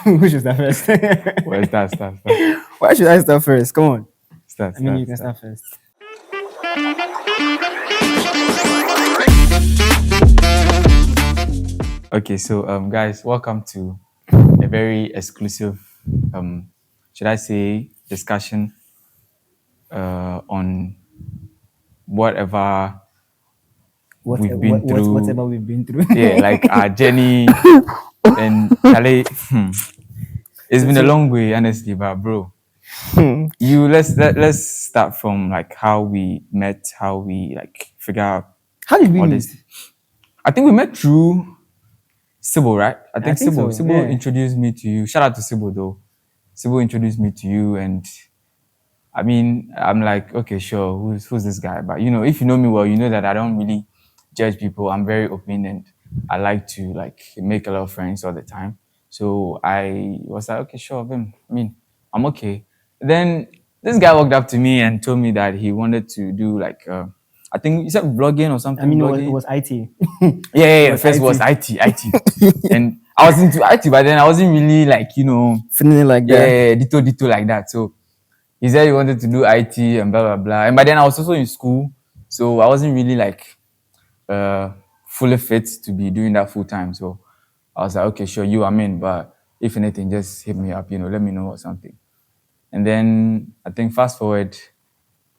Who should start first? Well, start. Why should I start first? Come on. Start. You can start first. Okay, so guys, welcome to a very exclusive, should I say, discussion on whatever we've been through. Whatever we've been through. Yeah, like our journey. And Charlie, it's been a long way, honestly, but bro, let's start from like how we met, how we like figure out How did we all meet? this. I think we met through Sibo, right? I think so, Sibo yeah. introduced me to you. Shout out to Sibo though. Sibo introduced me to you, and I mean, I'm like, okay, sure, who's this guy? But you know, if you know me well, you know that I don't really judge people. I'm very open, and I like to like make a lot of friends all the time. So I was like, okay, sure, I mean, I'm okay. Then this guy walked up to me and told me that he wanted to do like, I think you said blogging or something. I mean, blogging. it was IT. Yeah. First was IT. And I was into IT, but then I wasn't really like, you know, Feeling like that. yeah, ditto like that. So he said he wanted to do IT and blah blah blah. And by then I was also in school, so I wasn't really like fully fit to be doing that full time. So I was like, okay, sure, I'm in, but if anything, just hit me up, you know, let me know or something. And then I think fast forward,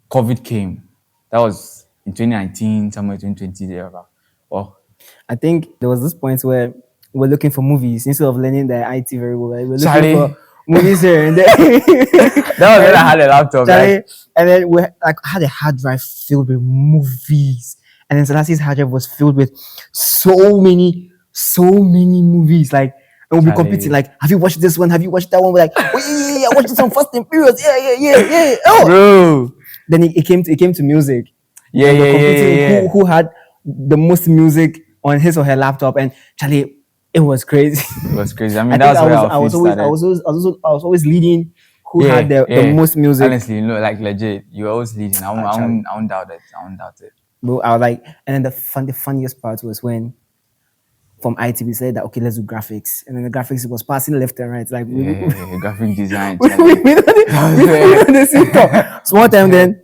COVID came. That was in 2019, somewhere 2020 there. Oh, I think there was this point where we're looking for movies instead of learning the IT very well. We're looking Charlie. for movies here and there. That was when I had a laptop, right? And then we had a hard drive filled with movies, and then Selasi's hard drive was filled with so many movies. Like, and we'll be competing. Like, have you watched this one? Have you watched that one? We're like, oh yeah, I watched some Fast and Furious. Yeah. Oh, bro. Then it came to music. Yeah. Who had the most music on his or her laptop? And Charlie, it was crazy. It was crazy. I mean, that's where I was always leading. Who had the most music? Honestly, you know, like legit, you were always leading. I won't doubt it. Bro, I was like, and then the funniest part was when from IT we said that okay, let's do graphics, and then the graphics was passing left and right, like graphic design. we small time. Then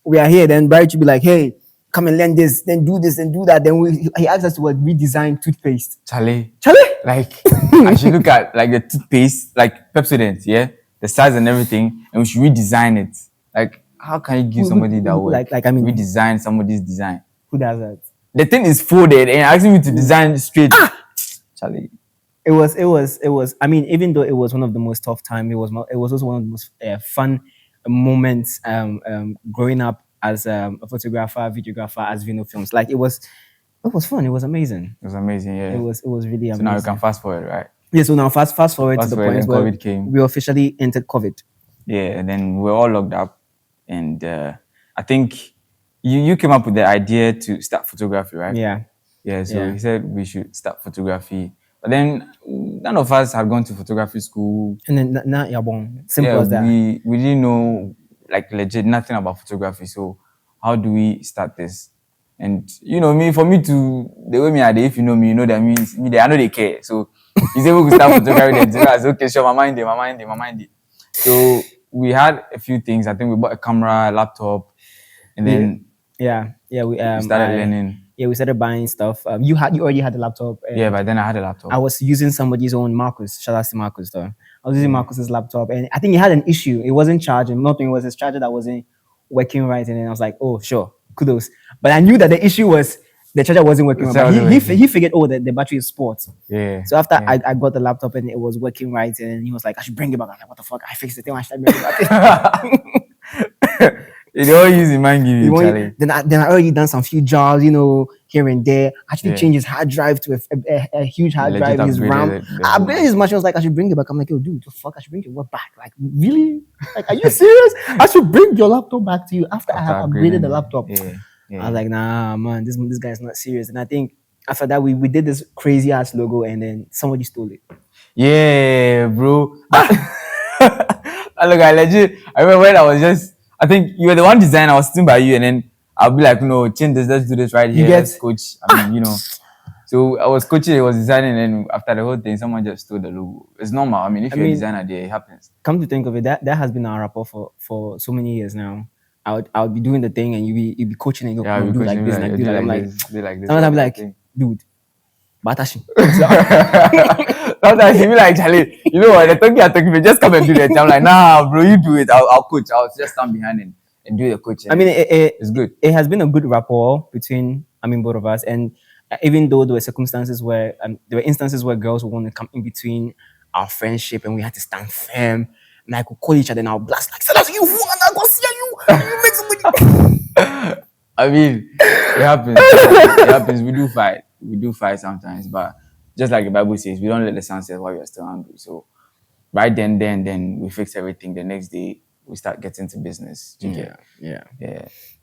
we are here. Then Barry should be like, hey, come and learn this, then do this and do that. Then he asked us to redesign toothpaste. Charlie, like I should look at like the toothpaste, like Pepsodent, yeah, the size and everything, and we should redesign it. Like, how can you give somebody that work? Like I mean, redesign somebody's design. Who does that? The thing is folded and asking me to design straight. Charlie. It was. I mean, even though it was one of the most tough time, it was also one of the most fun moments. Growing up as a photographer, videographer, as Vino Films, like it was fun. It was amazing. It was amazing. Yeah. It was really amazing. So now you can fast forward, right? Yeah. So now fast forward to the point where COVID came. We officially entered COVID. Yeah, and then we were all locked up, and I think you came up with the idea to start photography, right? Yeah. So he said we should start photography, but then none of us had gone to photography school. And then now you're born. Simple as that. We didn't know like legit nothing about photography. So how do we start this? And you know me, for me to the way me are there, if you know me, you know that means me. I know they care. So he's able to start photography. Then I said, okay, sure, my mind. So we had a few things. I think we bought a camera, a laptop, and then we started learning. Yeah, we started buying stuff. You already had a laptop. Yeah, but then I had a laptop. I was using somebody's own Marcus. Shout out to Marcus though. I was using Marcus's laptop, and I think he had an issue. It wasn't charging. Nothing. It was his charger that wasn't working right, and then I was like, oh sure, kudos. But I knew that the issue was the charger wasn't working right. But he figured, oh, the battery is sports. Yeah. So after I got the laptop and it was working right, and he was like, I should bring it back. I'm like, what the fuck? I fixed the thing. I should bring it back. It always use mind give you, Charlie. Then I already done some few jobs, you know, here and there. Actually changed his hard drive to a huge hard drive in his RAM. I upgraded his machine. I was like, I should bring it back. I'm like, yo, dude, the fuck? I should bring it back. Like, really? Like, are you serious? I should bring your laptop back to you after I have upgraded the laptop. Yeah. I was like, nah, man, this guy's not serious. And I think after that, we did this crazy ass logo, and then somebody stole it. Yeah, bro. Look, I legit. I remember when I think you were the one designer. I was sitting by you, and then I'll be like, no, change this. Let's do this right here. Let's coach. I mean, you know. So I was coaching, he was designing, and after the whole thing, someone just stole the logo. It's normal. I mean, if you're a designer there, it happens. Come to think of it, that has been our rapport for so many years now. I would be doing the thing and you be coaching and Yeah, do like this, like this. I'm like, do like this. sometimes I'm like, dude, batashi. Sometimes you be like, Charlie, you know what? They're talking me, just come and do that. I'm like, nah, bro, you do it. I'll coach. I'll just stand behind and do the coaching. I mean, it's good. It has been a good rapport between, both of us. And even though there were circumstances where, there were instances where girls would want to come in between our friendship and we had to stand firm. And I could call each other and I'll blast like, "That's you, I go see you. You make somebody." I mean, it happens. It happens. We do fight sometimes, but just like the Bible says, we don't let the sun set while we're still hungry. So right then we fix everything. The next day we start getting to business. Yeah.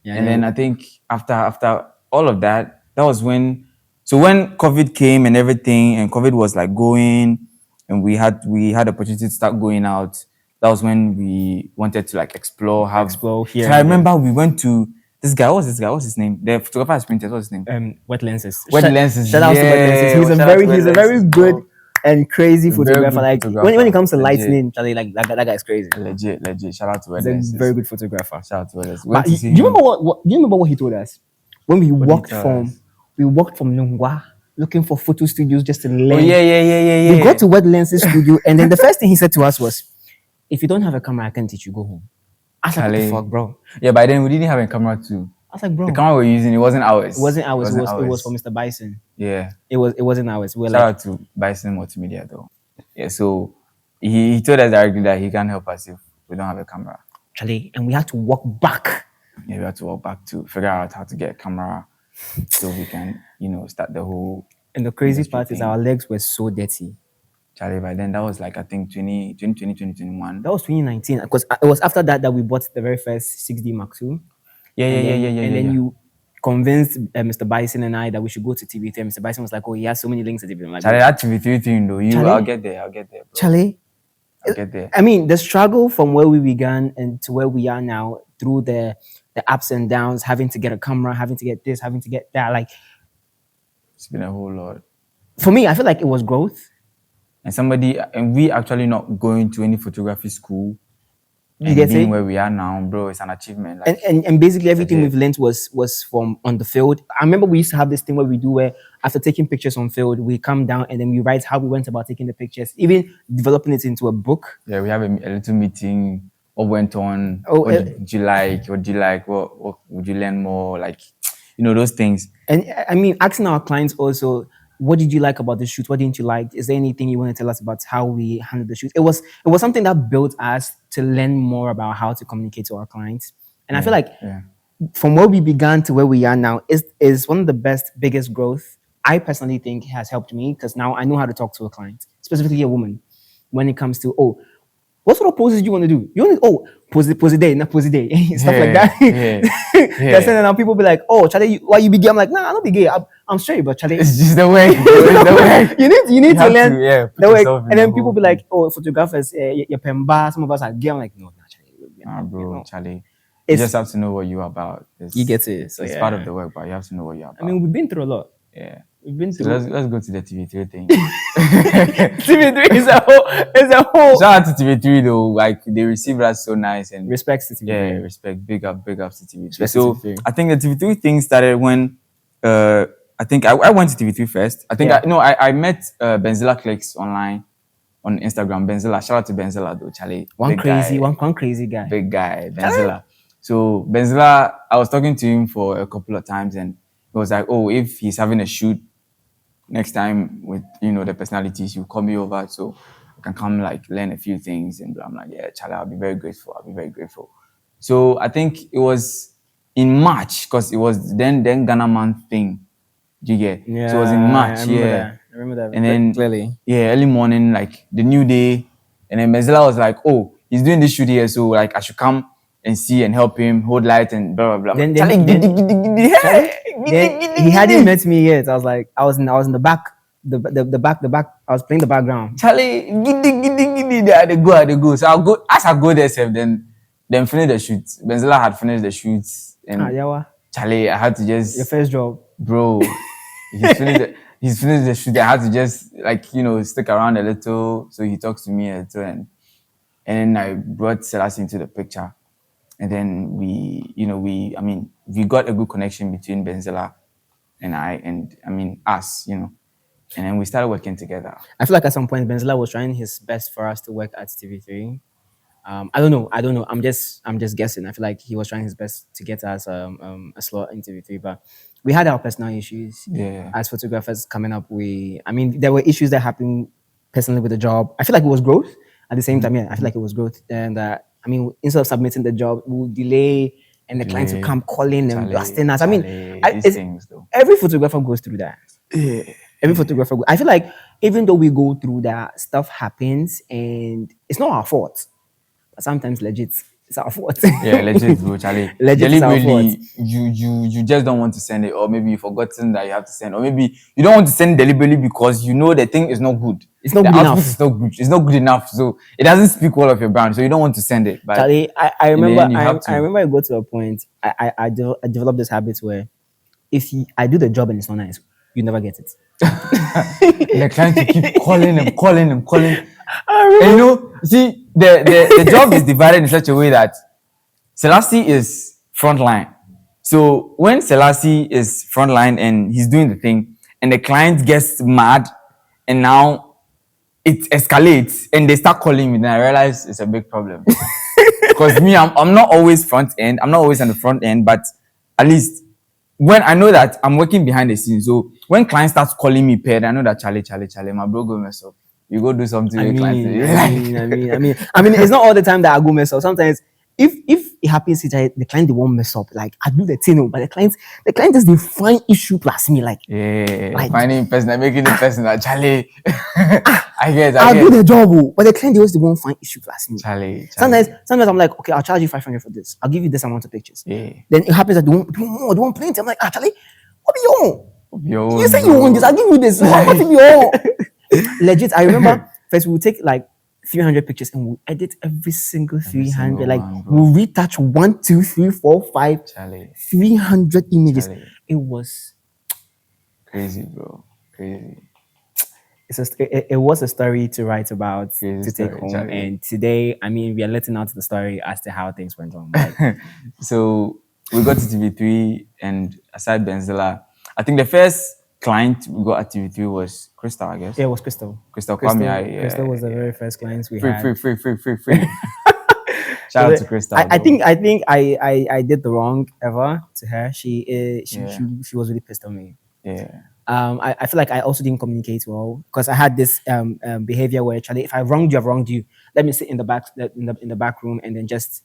And then I think after all of that, that was when COVID came and everything, and COVID was like going, and we had opportunity to start going out. That was when we wanted to like explore here. So I remember we went to this guy. What's his name? The photographer has printed. What's his name? Wet Lenses. Wet Lenses. Shout out to Wet Lenses. He's a very good and crazy photographer. Like when it comes to lightning, Charlie, like that guy is crazy. Legit. Shout out to Wet Lenses. He's a very good photographer. Shout out to Wet Lenses. But do you remember what he told us when we walked from Nungwa looking for photo studios just to learn? Oh, yeah. We got to Wet Lenses studio, and then the first thing he said to us was, "If you don't have a camera, I can teach you. Go home." I was like, "What the fuck, bro?" Yeah, by then we didn't have a camera too. I was like, "Bro, the camera we're using, it wasn't ours. It was for Mr. Bison. Yeah, it wasn't ours. Shout out to Bison Multimedia though. Yeah, so he told us directly that he can't help us if we don't have a camera. Charlie, and we had to walk back. Yeah, we had to walk back to figure out how to get a camera so we can, start the whole. And the crazy part is our legs were so dirty. Charlie, by then that was like I think 2020, 2021. That was 2019 because it was after that we bought the very first 6D Mark II. Yeah. And then you convinced Mr. Bison and I that we should go to TV3. And Mr. Bison was like, "Oh, he has so many links at TV." Like, Charlie, that TV3 thing though, I'll get there, bro. Charlie, I'll get there. I mean, the struggle from where we began and to where we are now, through the ups and downs, having to get a camera, having to get this, having to get that, like, it's been a whole lot. For me, I feel like it was growth. And we actually not going to any photography school. And being where we are now, bro, it's an achievement. Like, and basically everything we've learned was from on the field. I remember we used to have this thing where after taking pictures on field, we come down and then we write how we went about taking the pictures, even developing it into a book. Yeah, we have a little meeting. What went on? What did you like? What do you like? What would you learn more? Like, those things. And I mean, asking our clients also, what did you like about the shoot? What didn't you like? Is there anything you want to tell us about how we handled the shoot? It was something that built us to learn more about how to communicate to our clients. And I feel like from where we began to where we are now is one of the biggest growth I personally think has helped me, because now I know how to talk to a client, specifically a woman, when it comes to, what sort of poses do you want to do? You want to, pose a day, not pose a day, stuff like that. And now people be like, "Oh, Charlie, why you be gay?" I'm like, "Nah, I'm not be gay. I'm straight, but Charlie, it's just the way." you need to learn the way. And then people be like, "Oh, photographers, you're pemba. Some of us are gay." I'm like, "No, Charlie, bro, Charlie." You just have to know what you're about. You get it. So it's part of the work, but you have to know what you're about. I mean, we've been through a lot. Yeah. We've been through. So let's go to the TV3 thing. TV3 is a whole. Shout out to TV3 though. Like, they received us so nice, and respect to TV3. Yeah, respect. Big up to TV3. So I think the TV3 thing started when I think I went to TV3 first. I think I met Benzilla Clicks online on Instagram. Benzilla, shout out to Benzilla though, Charlie. One crazy guy. Big guy, Benzilla. So Benzilla, I was talking to him for a couple of times, and he was like, "Oh, if he's having a shoot next time with the personalities, you call me over so I can come like learn a few things." And I'm like, "Yeah, Charlie, I'll be very grateful." So I think it was in March, because it was then Ghana month thing. Do you get? Yeah. So it was in March. I remember that. And then clearly. Yeah, early morning, like the new day, and then Benzilla was like, "Oh, he's doing this shoot here, so like I should come and see and help him hold light and blah blah blah." Then he hadn't met me yet. I was in the back, the back. I was playing the background. Charlie, they go. So I go there, then finish the shoot. Benzilla had finished the shoots, and Charlie, I had to just your first job, bro. He finished it. he's finished the shoot. I had to just stick around a little, so he talks to me a little, and then I brought Selassie into the picture, and then we got a good connection between Benzela and us, and then we started working together. I feel like at some point Benzela was trying his best for us to work at TV3. I don't know. I'm just guessing. I feel like he was trying his best to get us a slot in TV3, but we had our personal issues. Yeah. As photographers coming up, there were issues that happened personally with the job. I feel like it was growth. At the same time, yeah, I feel like it was growth. And instead of submitting the job, we would delay, and the clients would come calling and blasting us. Every photographer goes through that. Yeah. Every photographer. I feel like even though we go through that, stuff happens, and it's not our fault. Sometimes legit it's our fault. Yeah, legit, bro, Charlie. Legit is our fault. You just don't want to send it, or maybe you've forgotten that you have to send, or maybe you don't want to send deliberately because you know the thing is not good. It's not the good enough. Is not good. It's not good enough, so it doesn't speak well of your brand. So you don't want to send it. But Charlie, I remember I remember I go to a point. I developed this habit where if I do the job and it's not nice, you never get it. They're trying to keep calling and calling and calling. And see, the job is divided in such a way that Selassie is frontline. So when Selassie is frontline and he's doing the thing, and the client gets mad, and now it escalates, and they start calling me, then I realize it's a big problem. Because me, I'm not always front end. I'm not always on the front end, but at least when I know that I'm working behind the scenes. So when client starts calling me paid, I know that Charlie, my bro go mess up. You go do something with clients. I mean, it's not all the time that I go mess up. Sometimes if it happens, the client they won't mess up. Like I do the thing, but the client is the fine issue plus me. Like finding person, making the person like Charlie. I guess I'll do the job, but the client always the one fine issue plus me. Charlie. Sometimes I'm like, okay, I'll charge you 500 for this. I'll give you this amount of pictures. Yeah. Then it happens that they want plenty. I'm like, Charlie, what be your own? You say you want this, I'll give you this. What be your legit? I remember first we would take like 300 pictures and we'll edit every single 300. Like we'll retouch 1, 2, 3, 4, 5, Charlie. 300 images. Charlie. It was crazy, bro. Crazy. It was a story to write about, crazy to take home. Charlie. And today, we are letting out the story as to how things went on. Right? So we got to TV3, and aside Benzela, I think the first client we got at TV3 was Crystal, I guess. Yeah, it was Crystal. Crystal Kwame. Crystal was the very first client we had. Free. Shout out to Crystal. I think I did the wrong ever to her. She was really pissed on me. Yeah. I feel like I also didn't communicate well because I had this behavior where Charlie, if I wronged you, I've wronged you. Let me sit in the back room and then just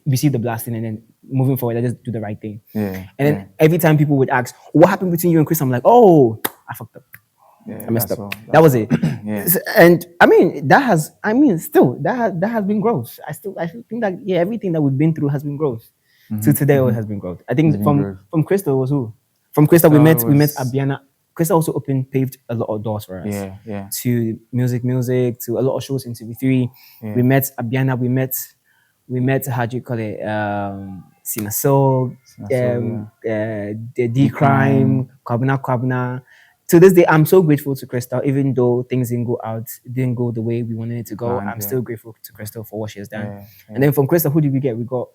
receive the blasting, and then moving forward, I just do the right thing. Yeah. And then every time people would ask, what happened between you and Chris? I'm like, oh, I fucked up. Yeah, I messed up. That was it. Yeah. And that has been growth. I still think that everything that we've been through has been growth. So today it has been growth. I think from Crystal was who? From Crystal we met Abiana. Crystal also paved a lot of doors for us. Yeah. To music, to a lot of shows in TV3. Yeah. We met Abiana, we met how do you call it? Sinasol, the D Crime, Kwabna. To this day, I'm so grateful to Crystal, even though things didn't go the way we wanted it to go. I'm still grateful to Crystal for what she has done. Yeah. And then from Crystal, who did we get? We got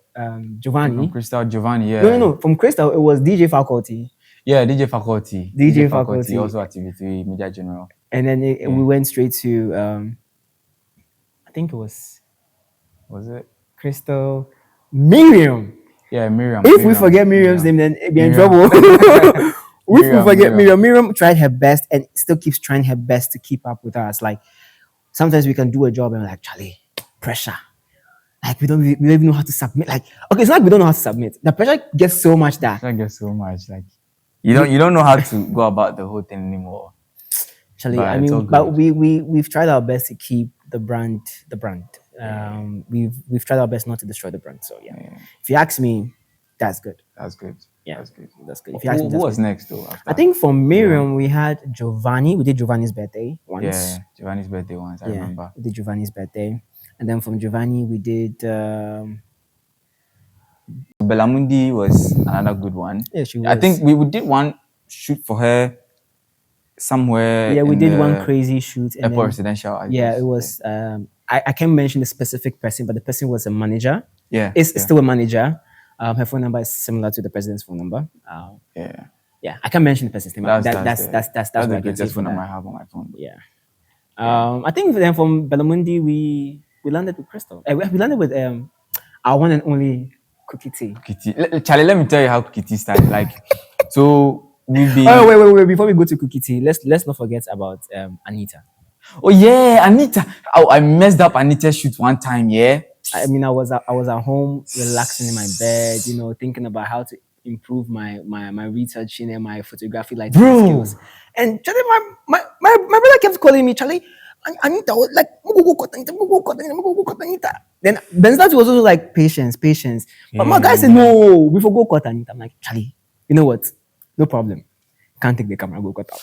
Giovanni. From Crystal, Giovanni, yeah. No. From Crystal, it was DJ Faculty. Yeah, DJ Faculty. DJ Faculty. Also at TV3, Media General. And then we went straight to, I think it was... Was it? Crystal. Miriam. Yeah, Miriam. If we forget Miriam's name, then we'll be in trouble. If we forget Miriam tried her best and still keeps trying her best to keep up with us. Like, sometimes we can do a job and we're like, Charlie, pressure. Like, we don't even know how to submit. Like, okay, it's not like we don't know how to submit. The pressure gets so much that... Like, you don't know how to go about the whole thing anymore. Charlie, but we've tried our best to keep the brand. We've tried our best not to destroy the brand. So yeah. If you ask me, that's good. Yeah, that's good. If you ask me, who was next though? I think for Miriam we had Giovanni. We did Giovanni's birthday once. Yeah, Giovanni's birthday once. I remember. We did Giovanni's birthday, and then from Giovanni we did. Belamundi was another good one. Yeah, she was. I think we did one shoot for her somewhere. Yeah, we in did one the crazy shoot. And airport then, residential. I yeah, guess. it was. I can't mention the specific person, but the person was a manager. Yeah. It's still a manager. Her phone number is similar to the president's phone number. Yeah. Yeah, I can't mention the person's name. That's That's what the I can say greatest for phone number that. I have on my phone. Yeah. I think then from Belamundi we landed with Crystal. We landed with our one and only Cookie Tea. Charlie, let me tell you how Cookie Tea started. Like, so we've been. Oh wait! Before we go to Cookie Tea, let's not forget about Anita. Oh yeah, Anita. Oh, I messed up Anita's shoot one time. Yeah. I mean, I was at home relaxing in my bed, thinking about how to improve my researching and my photography skills. And Charlie, my brother kept calling me, Charlie, Anita, like, go Anita. Then Benzat was also like, patience. But my guy said, no, we forgot cut Anita. I'm like, Charlie, you know what? No problem. Can't take the camera, go cut out.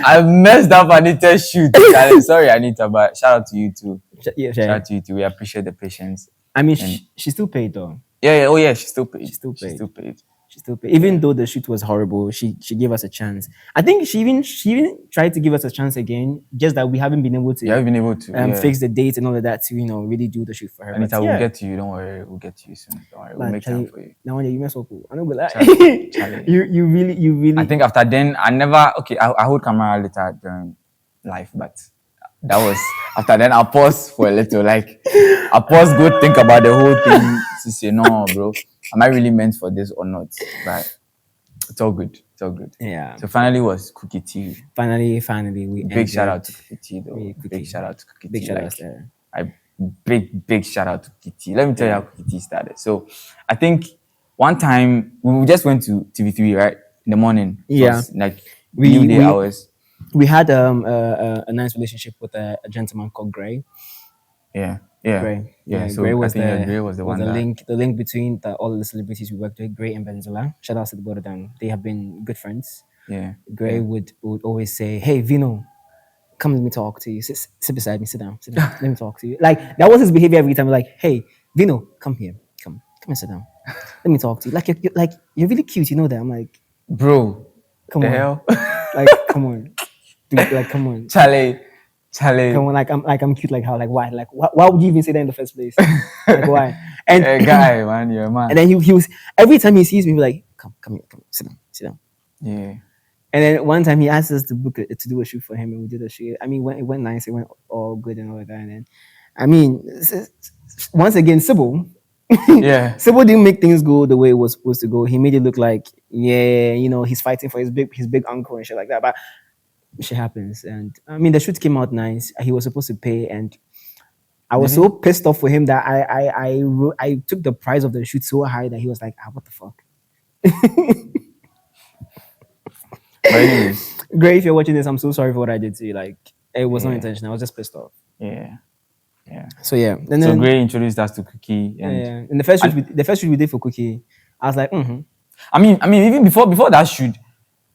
I messed up Anita's shoot. Sorry, Anita, but shout out to you too. Yeah, shout out to you too. We appreciate the patience. I mean, she still paid though. Yeah. Oh yeah, she still paid. Even though the shoot was horrible, she gave us a chance. I think she even tried to give us a chance again, just that we haven't been able to fix the dates and all of that to really do the shoot for her. Anita, we'll get to you. Don't worry, we'll get to you soon. Don't worry, we'll make time for you. Now you mess up. I don't go like you really. I think after then I hold camera later during life, but that was after then I paused for a little. Like I paused, go think about the whole thing to say, no, bro, am I really meant for this or not? But it's all good. Yeah. So finally was Cookie Tea. Finally, we big shout out to Cookie Tea though. Big shout out to Cookie Tea. Big shout out to Cookie Tea. Let me tell you how Cookie Tea started. So I think one time we just went to TV3, right? In the morning. Yeah. Like we hours. We had a nice relationship with a gentleman called Gray. Yeah. Gray. Yeah. So Gray was the one the link between all the celebrities we worked with, Gray and Benzela. Shout out to the both of them. They have been good friends. Yeah. Gray would always say, "Hey Vino, come let me talk to you. Sit beside me, sit down, let me talk to you." Like that was his behavior every time. Like, "Hey Vino, come here. Come and sit down. Let me talk to you. Like you're really cute, you know that." I'm like, bro, come on. Hell? Like, come on. Dude, like, come on. Charlie. Come on, I'm cute. Like how? Like why? Like why would you even say that in the first place? Like why? And a guy, man, you're a man. And then he was every time he sees me, he'd be like, come here, sit down. Yeah. And then one time he asked us to do a shoot for him, and we did a shoot. I mean, it went nice. It went all good and all that. And then, I mean, once again, Sybil. Yeah. Sybil didn't make things go the way it was supposed to go. He made it look like, he's fighting for his big uncle and shit like that. But shit happens. And I mean, the shoot came out nice. He was supposed to pay, and I was so pissed off for him that I took the price of the shoot so high that he was like, what the fuck. But anyways, Gray, if you're watching this, I'm so sorry for what I did to you. Like, it was not intentional. I was just pissed off. Yeah. So yeah. And then Gray introduced us to Cookie. And the first shoot we did for Cookie, I was like, I mean, even before that shoot,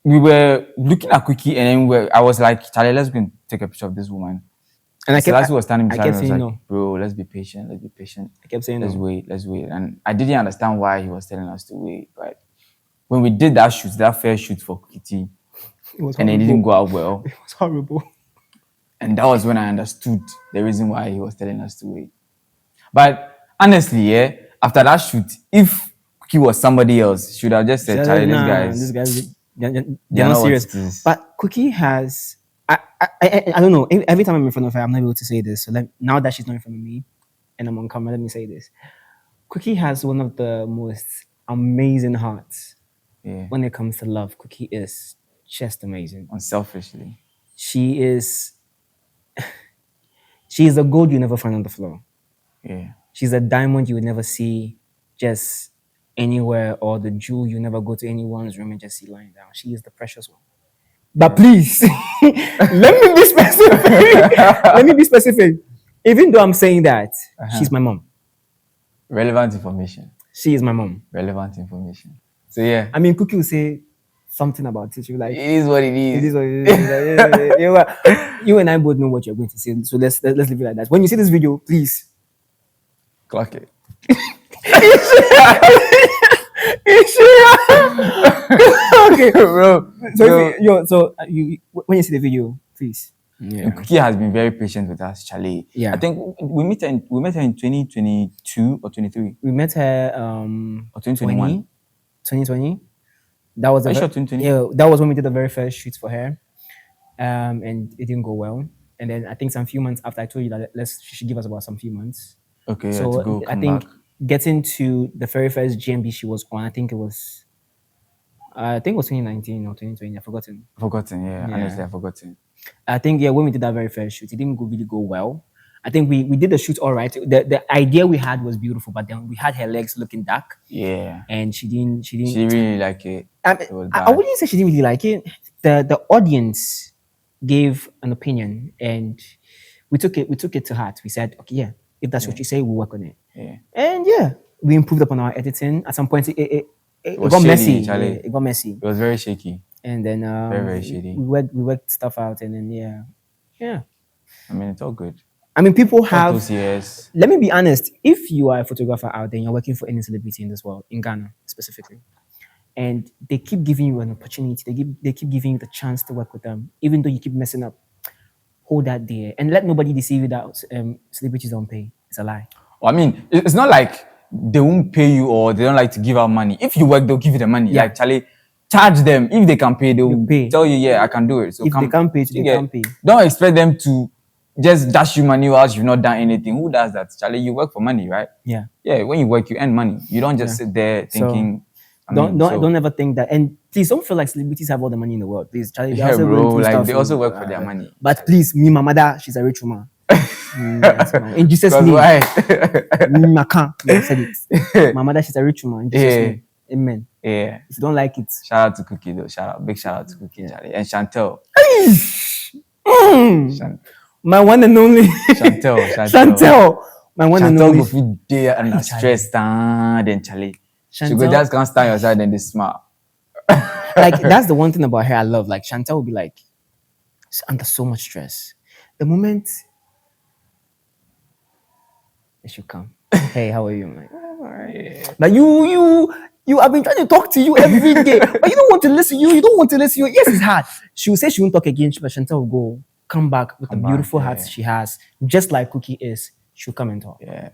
we were looking at Cookie, and then I was like, Charlie, let's go and take a picture of this woman. And I was standing beside me. I was like, no. Bro, let's be patient. I kept saying, let's wait. And I didn't understand why he was telling us to wait. But when we did that first shoot for Cookie, and it didn't go out well. It was horrible. And that was when I understood the reason why he was telling us to wait. But honestly, after that shoot, if Cookie was somebody else, should have just said, Charlie, these guys, they're not serious. But Cookie has, I don't know, every time I'm in front of her, I'm not able to say this. So now that she's not in front of me, and I'm on camera, let me say this. Cookie has one of the most amazing hearts. Yeah. When it comes to love, Cookie is just amazing. Unselfishly. She is a gold you never find on the floor. Yeah. She's a diamond you would never see just anywhere, or the jewel you never go to anyone's room and just see lying down. She is the precious one. But please, let me be specific. Even though I'm saying that, she's my mom. Relevant information. She is my mom. Relevant information. So yeah. I mean, Cookie will say something about it. You're like, it is what it is. It is what it is. You and I both know what you're going to say. So let's leave it like that. When you see this video, please clock it. Okay. Bro, So so you when you see the video, please. Yeah. Cookie has been very patient with us, Charlie. I Yeah. think we met her in 2022 or 23 We met her or 2021. 2020. That was Are the you sure 2020? yeah, that was when we did the very first shoot for her. And it didn't go well. And then I think some few months after I told you that she should give us about some few months. Okay, yeah, to So go I come think back. getting to the very first GMB she was on, I think it was 2019 or 2020. I've forgotten. Forgotten, yeah. Yeah. Honestly, I've forgotten. I think when we did that very first shoot, it didn't really go well. I think we did the shoot all right. The idea we had was beautiful, but then we had her legs looking dark, Yeah. and she didn't. She didn't really like it. It was I bad. wouldn't say she didn't really like it. The audience gave an opinion, and we took it to heart. We said, okay, yeah, if that's what you say, we'll work on it. Yeah. And yeah, we improved upon our editing. At some point, it was got shady, messy. Charlie. Yeah, it got messy, It was very shaky. and then Very shady. we worked stuff out, and then yeah. I mean, it's all good. I mean, people Not have. too serious. Let me be honest. If you are a photographer out there, and you're working for any celebrity in this world, in Ghana specifically, and they keep giving you an opportunity, they keep giving you the chance to work with them, even though you keep messing up. Hold that there, and let nobody deceive you that celebrities don't pay. It's a lie. I mean, it's not like they won't pay you or they don't like to give out money. If you work, they'll give you the money. Yeah. Like, Charlie, charge them. If they can pay, they'll pay. tell you, yeah, I can do it. So If they can't pay, they can't pay. Don't expect them to just dash you money whilst you've not done anything. Who does that? Charlie, you work for money, right? Yeah. Yeah, when you work, you earn money. You don't just sit there thinking. Don't ever think that. And please don't feel like celebrities have all the money in the world. Please, Charlie, they Yeah, also bro. going through Like stuff, they so, also work for their money. But please, me, my mother, she's a rich woman. In Jesus' Because name. why? I can't. I said it. My mother, she's a rich woman. In Jesus' name. Amen. Yeah. If you don't like it, Shout out to Cookie though. Big shout out to Cookie, Charlie. And Chantel. my one and only Chantel. My one and Chantel only. go feel there under stress then Charlie. She go just can't stand your side and they smile. Like that's the one thing about her I love. Like Chantel will be like under so much stress. The moment it should come. Hey, how are you? I'm like, oh, all right. Like you I've been trying to talk to you every day, but you don't want to listen. You don't want to listen. Yes, it's hard. She will say she won't talk again, but Chantel will come back with the beautiful heart she has, just like Cookie is. She'll come and talk. Yeah.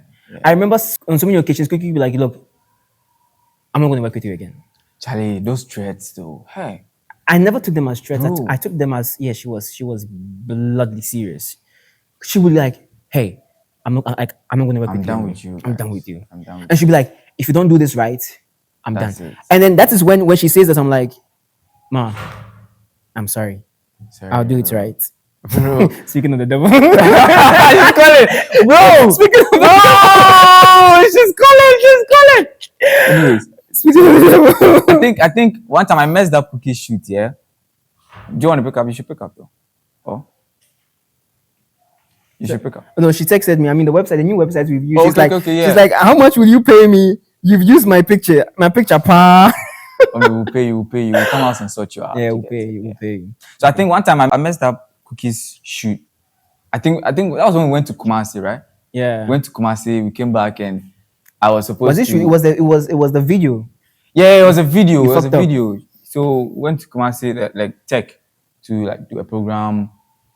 I remember on so many occasions, Cookie will be like, look, I'm not going to work with you again. Charlie, those threats though. Hey. I never took them as threats. Bro. I took them as she was bloodily serious. She would be like, hey, I'm not going to work with you. I'm done with you. I'm done with you. I'm done with And she'd be like, if you don't do this right, I'm That's done. it. And then that is when she says that, I'm like, Ma, I'm sorry. I'll do it right. Bro. Speaking of the devil. She's calling. Bro. Speaking of She's calling. Anyways, Speaking of the devil. I think one time I messed up Cookie shoot, yeah. Do you want to pick up? You should pick up though. Oh. You should pick up. No, she texted me. I mean, the new website we've used. Oh, she's yeah. She's like, how much will you pay me? You've used my picture, pa. We'll pay you. We'll come out and sort you out. Yeah, we'll pay you. So I think one time I messed up Cookie's shoot. I think that was when we went to Kumasi, right? Yeah. We went to Kumasi. We came back and I was supposed Was it to. It was the video. Yeah, it was a video. You fucked up. So went to Kumasi like tech to like do a program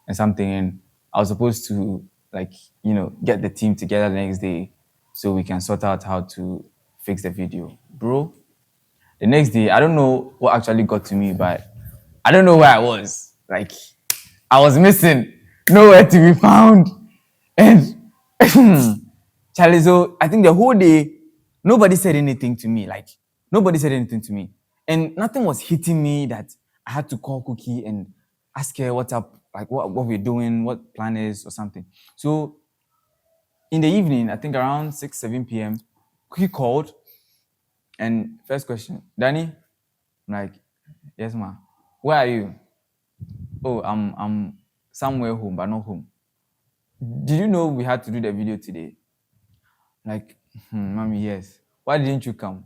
and something, and I was supposed to get the team together the next day so we can sort out how to fix the video, bro. The next day, I don't know what actually got to me, but I don't know where I was. Like, I was missing, nowhere to be found, and Charlie. So I think the whole day, nobody said anything to me. And nothing was hitting me that I had to call Cookie and ask her what's up, like what we're doing, what plan is or something. So in the evening, I think around 6, 7 p.m., Cookie called and first question, Danny? I'm like, yes, ma. Where are you? Oh, I'm somewhere home, but not home. Did you know we had to do the video today? Like, mommy, yes. Why didn't you come?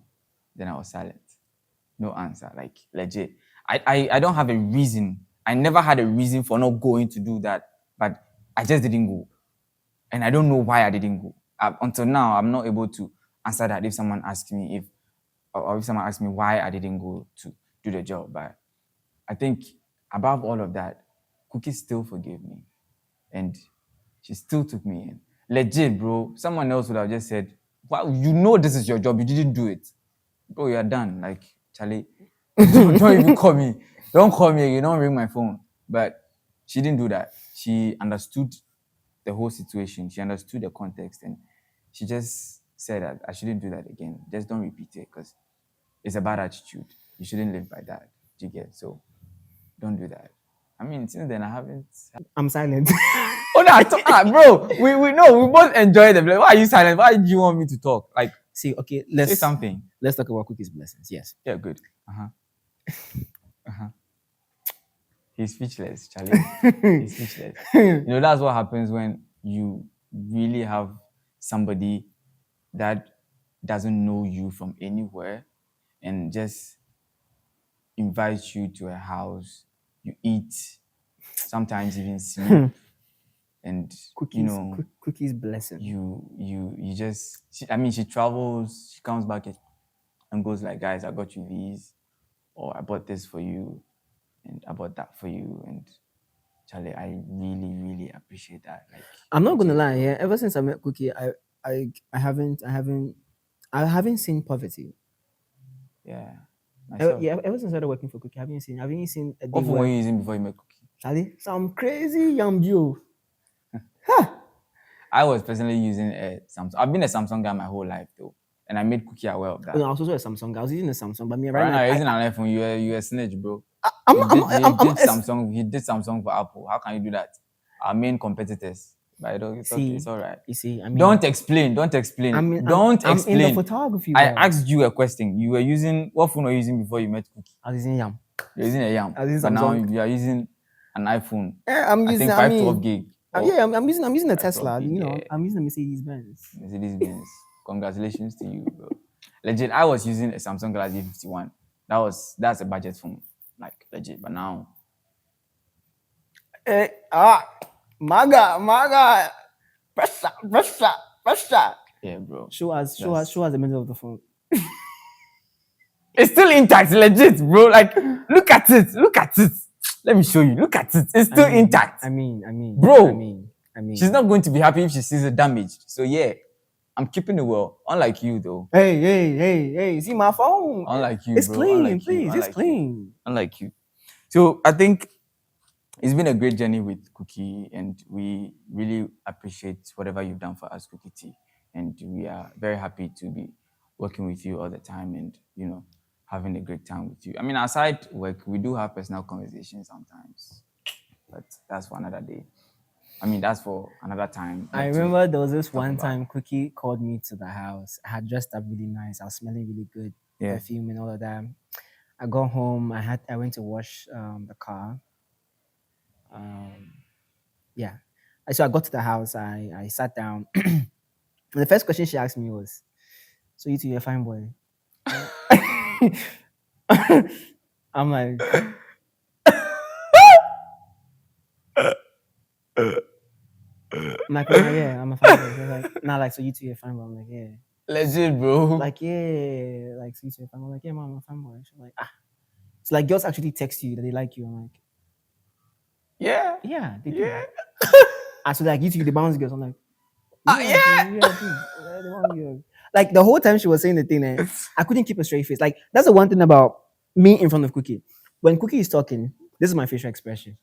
Then I was silent. No answer, like legit. I don't have a reason. I never had a reason for not going to do that, but I just didn't go. And I don't know why I didn't go. Until now, I'm not able to answer that if someone asks me if or if someone asks me why I didn't go to do the job. But I think above all of that, Cookie still forgave me. And she still took me in. Legit, bro. Someone else would have just said, "Wow, you know this is your job. You didn't do it, bro. You're done." Like, Charlie, don't even call me. Don't call me again. Don't ring my phone. But she didn't do that. She understood the whole situation. She understood the context, and she just said that I shouldn't do that again. Just don't repeat it because it's a bad attitude. You shouldn't live by that. Do you get? So don't do that. I mean, since then I haven't. I'm silent. Oh no, bro. We know we both enjoy them. Like, why are you silent? Why do you want me to talk? Like, See, okay, say something. let's talk about Cookie's blessings. Yes. Yeah, good. He's speechless, Charlie. He's speechless. You know, that's what happens when you really have somebody that doesn't know you from anywhere and just invites you to a house. You eat, sometimes even sleep, and Cookie's blessing. You just. She travels. She comes back and goes like, "Guys, I got you these, or I bought this for you, and I bought that for you." And Charlie, I really, really appreciate that. Like, I'm not gonna lie, yeah. Ever since I met Cookie, I haven't seen poverty. Yeah. Ever since I started working for Cookie, I haven't seen a day What phone were you using before you met Cookie? Charlie, some crazy young Joe. I was personally using a Samsung. I've been a Samsung guy my whole life though, and I made Cookie aware of that. No, I was also a Samsung guy. I was using a Samsung, but me right now you're using an iPhone. You're a snitch, bro. He did Samsung for Apple. How can you do that? Our main competitors. But it's all right. You see, don't explain. Don't explain. I'm in the photography. I asked you a question. You were using what phone were you using before you met Cookie? I was using Yam. You're using a Yam. But now you are using an iPhone. I'm using 512 gig. I'm using a Tesla. You know, I'm using a Mercedes Benz. Congratulations to you, bro. Legit, I was using a Samsung Galaxy 51. That's a budget phone, like legit. But now, Maga, pressure. Yeah, bro. Show us the middle of the phone. It's still intact, legit, bro. Like, look at it. Let me show you. Look at it. It's still intact. I mean, bro. I mean. She's not going to be happy if she sees it damaged. So yeah, I'm keeping it well. Unlike you, though. Hey! See my phone. Unlike you, it's bro. Clean, Unlike please. It's clean. Unlike you. So I think it's been a great journey with Cookie, and we really appreciate whatever you've done for us, Cookie T. And we are very happy to be working with you all the time, and having a great time with you. I mean, aside work, we do have personal conversations sometimes, but that's for another day. I mean, that's for another time. I remember there was this one time Cookie called me to the house. I had dressed up really nice. I was smelling really good, perfume and all of that. I got home. I went to wash the car. So I got to the house. I sat down. The first question she asked me was, "So you two, you're a fine boy?" I'm like, yeah, I'm a fine boy. She's like, nah, like, so you two, you're a fine boy. I'm like, yeah. Legit, bro. Like, yeah, like, so you two, you're a fine boy. I'm like, yeah, mom, I'm a fine boy. She's like, It's like girls actually text you that they like you. I'm like, yeah, they do. So like you two, the bounce girls. I'm like, like the whole time she was saying the thing, I couldn't keep a straight face. Like that's the one thing about me in front of Cookie. When Cookie is talking, this is my facial expression.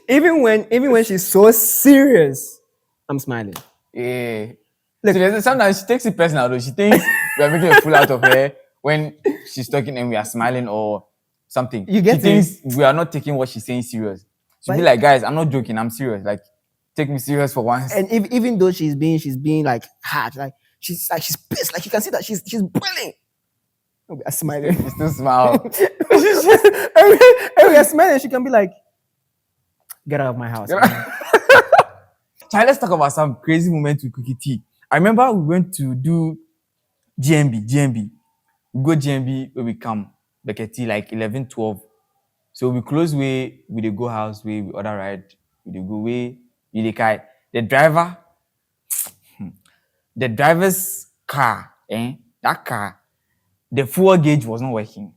even when she's so serious, I'm smiling. Yeah. Look, sometimes she takes it personal though. She thinks we are making a fool out of her when she's talking and we are smiling or something. She thinks we are not taking what she's saying serious. She'll be like, guys, I'm not joking, I'm serious. Like, take me serious for once. And even though she's being like hard, like she's pissed. Like you can see that she's boiling. I'm smiling. She still smile. Every smiling, she can be like, get out of my house. Child, let's talk about some crazy moments with Cookie T. I remember we went to do GMB. We go GMB where we come, Beketi, like 11, 12. So we close way, we dey go house way, we order ride, we dey go way, we dey kai. The driver, the driver's car, that car, the fuel gauge was not working.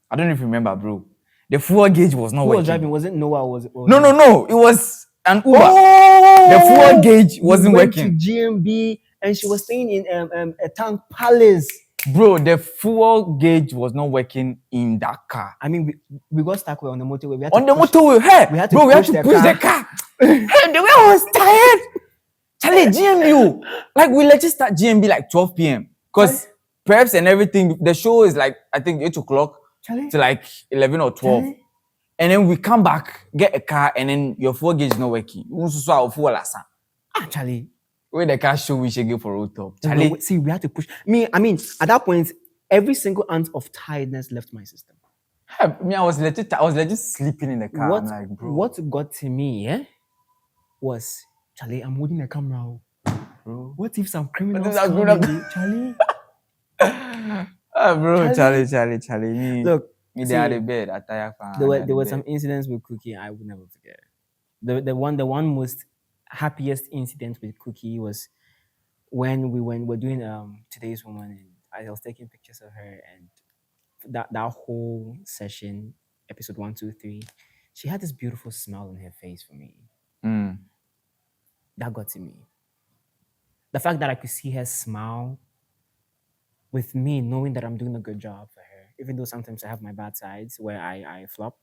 I don't know if you remember, bro. The fuel gauge was not Who working. was driving? Was it Noah? Was it? No. It was an Uber. Oh, the fuel gauge wasn't we went working. to GMB and she was staying in a Tank Palace. Bro, the fuel gauge was not working in that car. I mean, we got stuck on the motorway. We had we had to push the car. Hey, the way I was tired. Charlie, GMB. Like, we legit start GMB like 12 p.m. Because preps and everything, the show is like, I think 8 o'clock to like 11 or 12. Charlie? And then we come back, get a car, and then your fuel gauge is not working. Charlie. Where the car show we should go for road top. Charlie. No, see, we had to push. I mean, at that point, every single ounce of tiredness left my system. I was legit sleeping in the car. What, I'm like, bro. What got to me, was, Charlie, I'm holding a camera. Bro. What if some criminals come in, Charlie? Bro, Charlie. Me, look, they are the bed. There were some incidents with Cookie I would never forget. The one most happiest incident with Cookie was when we're doing Today's Woman, and I was taking pictures of her, and that whole session, episode 1, 2, 3, she had this beautiful smile on her face for me. That got to me. The fact that I could see her smile with me, knowing that I'm doing a good job for her, even though sometimes I have my bad sides where I flop,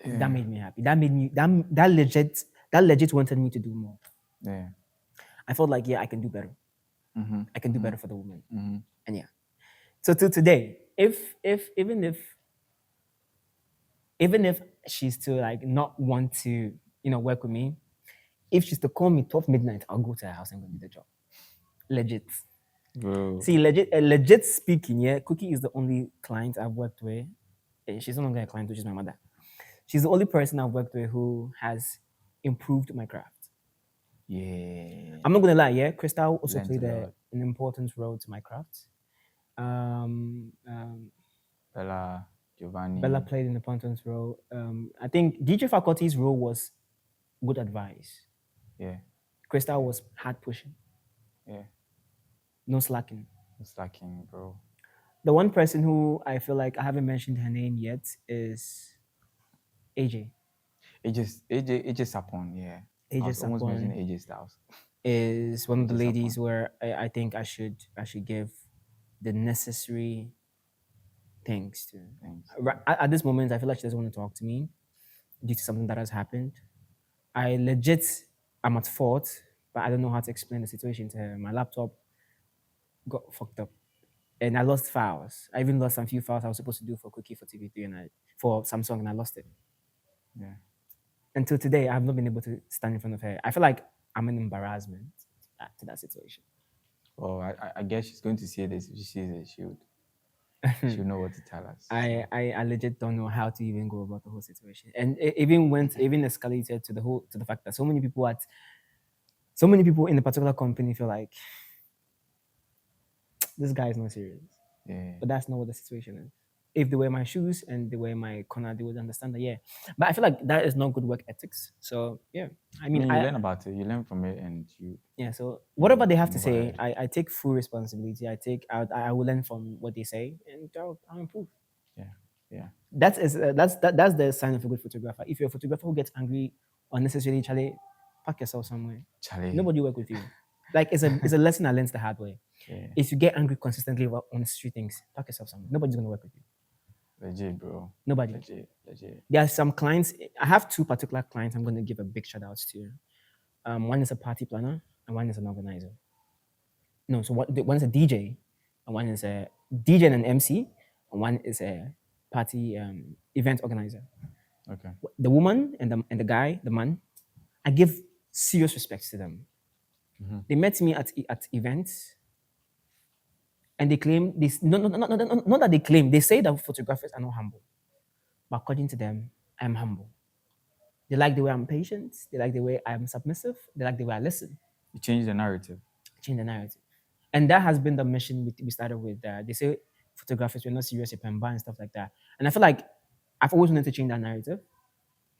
that made me happy. That made me that legit wanted me to do more. Yeah. I felt like, I can do better. I can do better for the woman. And yeah. So till today, even if she's to like not want to, work with me, if she's to call me 12 midnight, I'll go to her house and go do the job. Legit. Bro. See, legit speaking, Cookie is the only client I've worked with. She's no longer a client, which is my mother. She's the only person I've worked with who has improved my craft. Yeah. I'm not gonna lie, Crystal also played an important role to my craft. Bella, Giovanni. Bella played an important role. I think DJ Faculty's role was good advice. Yeah. Crystal was hard pushing. Yeah. No slacking. No slacking, bro. The one person who I feel like I haven't mentioned her name yet is AJ. AJ Sapon, yeah. AJ I was almost Sapon mentioning AJ Styles. Is one of the ladies where I think I should give the necessary things to. At this moment, I feel like she doesn't want to talk to me due to something that has happened. I'm at fault, but I don't know how to explain the situation to her. My laptop got fucked up, and I lost files. I even lost some few files I was supposed to do for Cookie for TV3 and for Samsung, and I lost it. Yeah. Until today, I have not been able to stand in front of her. I feel like I'm an embarrassment to that situation. Oh, I guess she's going to see this. If she sees it, she'll know what to tell us. I legit don't know how to even go about the whole situation, and it even escalated to the fact that so many people in a particular company feel like this guy is not serious. Yeah. But that's not what the situation is. If they wear my shoes and they wear my corner, they would understand that, But I feel like that is not good work ethics. So, I mean, you learn about it. You learn from it and you... Yeah, so whatever they have to say, I take full responsibility. I will learn from what they say and I'll improve. Yeah. That's the sign of a good photographer. If you're a photographer who gets angry unnecessarily, Charlie, pack yourself somewhere. Charlie. Nobody work with you. Like, it's a lesson I learned the hard way. Yeah. If you get angry consistently about unnecessary things, pack yourself somewhere. Nobody's going to work with you. Legit, bro. Nobody. Legit. There are some clients. I have two particular clients I'm going to give a big shout out to. One is a party planner and one is an organizer. No, so one is a DJ and one is a DJ and an MC and one is a party event organizer. Okay. The woman and the guy, the man, I give serious respect to them. Mm-hmm. They met me at events. And they claim this. Not that they claim. They say that photographers are not humble, but according to them, I am humble. They like the way I'm patient. They like the way I'm submissive. They like the way I listen. You change the narrative. And that has been the mission we started with. They say photographers, we're not serious, and stuff like that. And I feel like I've always wanted to change that narrative.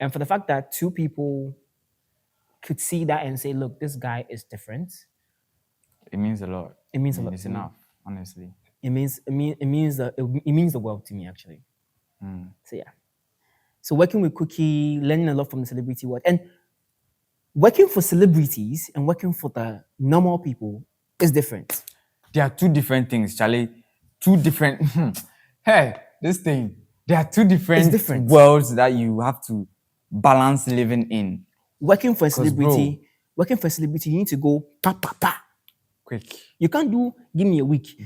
And for the fact that two people could see that and say, look, this guy is different. It means a lot. It means a lot. It's enough, honestly. It means the world to me, actually. So yeah. So working with Cookie, learning a lot from the celebrity world, and working for celebrities and working for the normal people is different. There are two different things, Charlie. Two different. Hey, this thing. There are two different worlds that you have to balance living in. Working for a celebrity, you need to go pa pa pa. Quick. You can't do. Give me a week.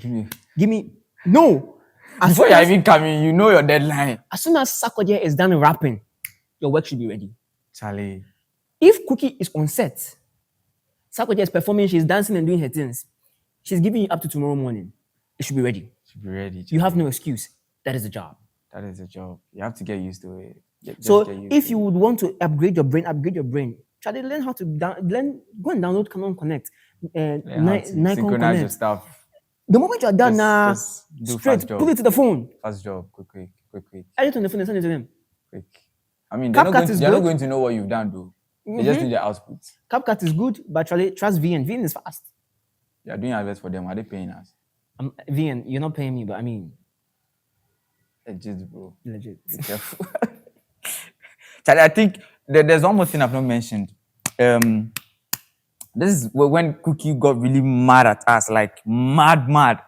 Give me. No. Before you're even coming, you know your deadline. As soon as Sarkodie is done rapping, your work should be ready. Charlie. If Cookie is on set, Sarkodie is performing, she's dancing and doing her things. She's giving you up to tomorrow morning. It should be ready. Charlie. You have no excuse. That is a job. That is a job. You have to get used to it. If you would want to upgrade your brain. Charlie, learn how to go and download Canon Connect. Nikon synchronize Connect. your stuff. The moment you're done, straight, put it to the phone. Fast job, quick. Edit on the phone and send it to them. Quick. I mean, they're not going to know what you've done, though. They just need their output. CapCut is good, but Charlie, trust VN. VN is fast. You're doing our best for them. Are they paying us? VN, you're not paying me, but I mean... Legit, bro. Legit. Be careful. Charlie, I think there's one more thing I've not mentioned. This is when Cookie got really mad at us, like mad.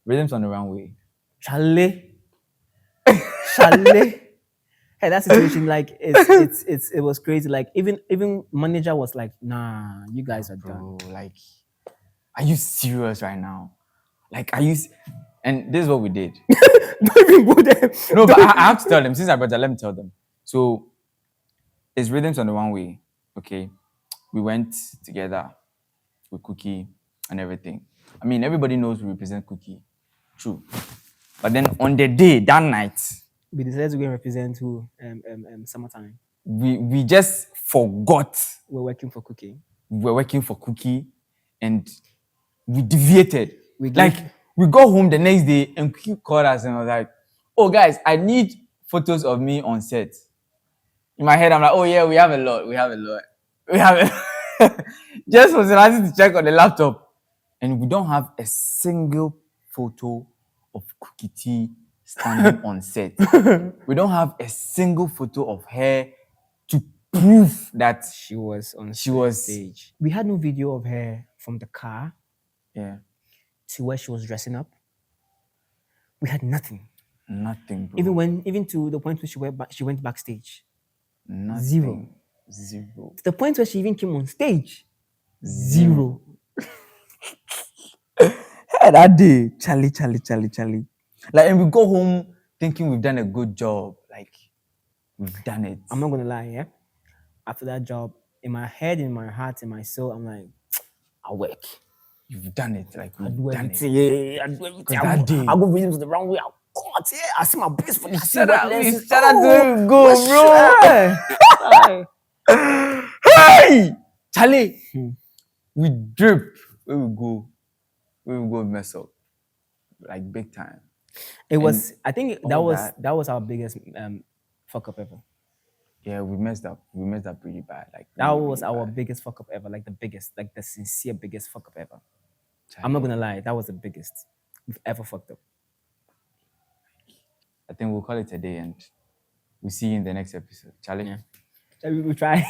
Rhythms on the Runway. Charlie. Hey, that situation, like it was crazy. Like even manager was like, nah, you guys are done. Like, are you serious right now? Like, are you? And this is what we did. Don't even go there. No, but I have to tell them. Since I better, let me tell them. So, it's Rhythms on the Runway. Okay, we went together with Cookie and everything. I mean, everybody knows we represent Cookie. True. But then on the day, that night, we decided to go and represent who? Summertime. We just forgot. We're working for Cookie. We're working for Cookie, and we deviated. We got home the next day, and Cookie called us and was like, "Oh guys, I need photos of me on set." In my head, I'm like, "Oh yeah, we have a lot. Just was asking to check on the laptop, and we don't have a single photo of Cookie T standing on set. We don't have a single photo of her to prove that she was on stage. We had no video of her from the car to where she was dressing up. We had nothing. Nothing, bro. Even to the point where she went backstage. Nothing. Zero. To the point where she even came on stage. Zero. That day, Charlie. Like, and we go home thinking we've done a good job. Like, we've done it. I'm not gonna lie, yeah. After that job, in my head, in my heart, in my soul, I'm like, I'll work. You've done it. Like, we've done it. Yeah, I do everything. That day, I go Rhythms the wrong way. I'll cut. Yeah, I see my best for this. Shout out to go, bro. Hey, Charlie. We drip. We will go mess up. Like, big time. It was. I think that was our biggest fuck up ever. Yeah, we messed up. We messed up pretty bad. Like, that was our biggest fuck up ever. Like the biggest, like the sincere biggest fuck up ever. I'm not gonna lie. That was the biggest we've ever fucked up. I think we'll call it a day, and we'll see you in the next episode. Charlie. Yeah. We'll try.